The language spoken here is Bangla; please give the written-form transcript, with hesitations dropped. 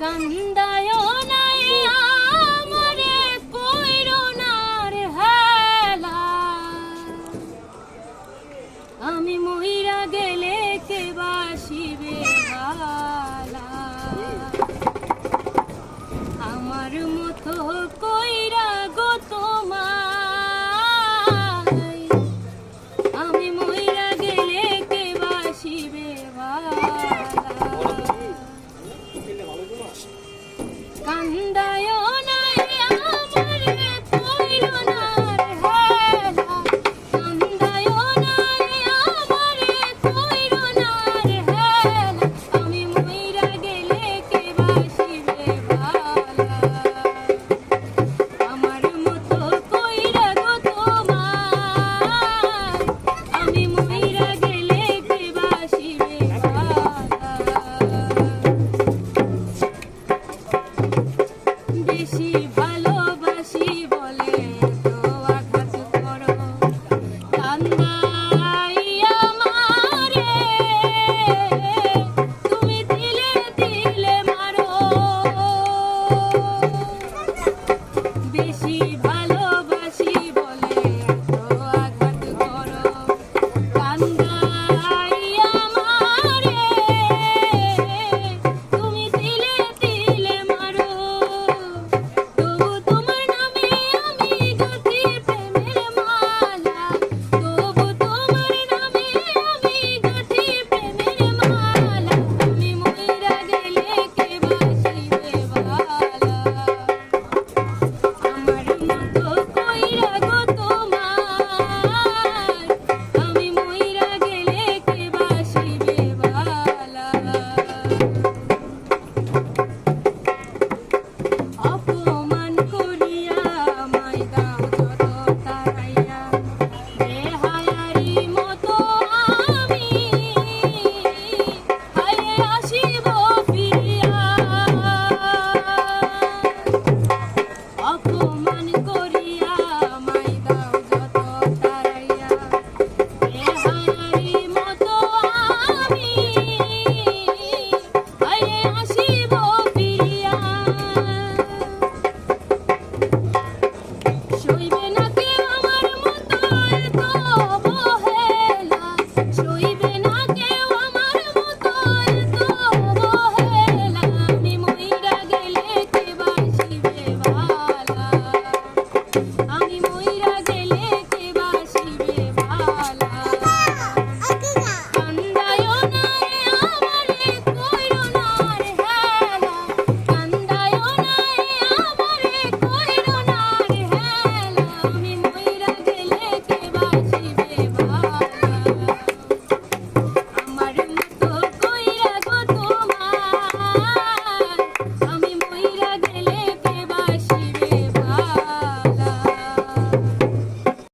কান্দায় নাই আমারে কইরো না রে হেলা, আমি মইরা গেলে কে বাসিবে ভালা, আমার মতো কইরা গো তোমায়, আমি মইরা গেলে কে বাসিবে ভালা। কান্দায় নাই আমারে কইরো না রে হেলা, কান্দায় নাই আমারে কইরো না রে হেলা, আমি মইরা গেলে কে বাসিবে ভালা, আমার মতো কইরা গো তোমায়, আমি মইরা গেলে কে বাসিবে ভালা। বেশি ভালোবাসি বলে তো আঘাত করো, কান্দাইয়া মারে তুমি দিলে দিলে মারো, বেশি ভালোবাসি বলে তো আঘাত করো, কান্দাইয়া মারে তুমি দিলে দিলে মারো, তবু তোমার নামে আমি গাঁথি প্রেমের মালা, তবু তোমার নামে আমি গাঁথি প্রেমের মালা, আমি মইরা গেলে কে বাসিবে ভালা, আমার মতো কইরা গো তোমায়, আমি মইরা গেলে কে বাসিবে ভালা। অপমান করিয়া আমায় দাও যত তাড়াইয়া, বেহায়ারি মতো আমি হায় আসিব ফিরিয়া, অপমান করিয়া আমায় দাও যত তাড়াইয়া, বেহায়ারি মতো আমি হায় আসিব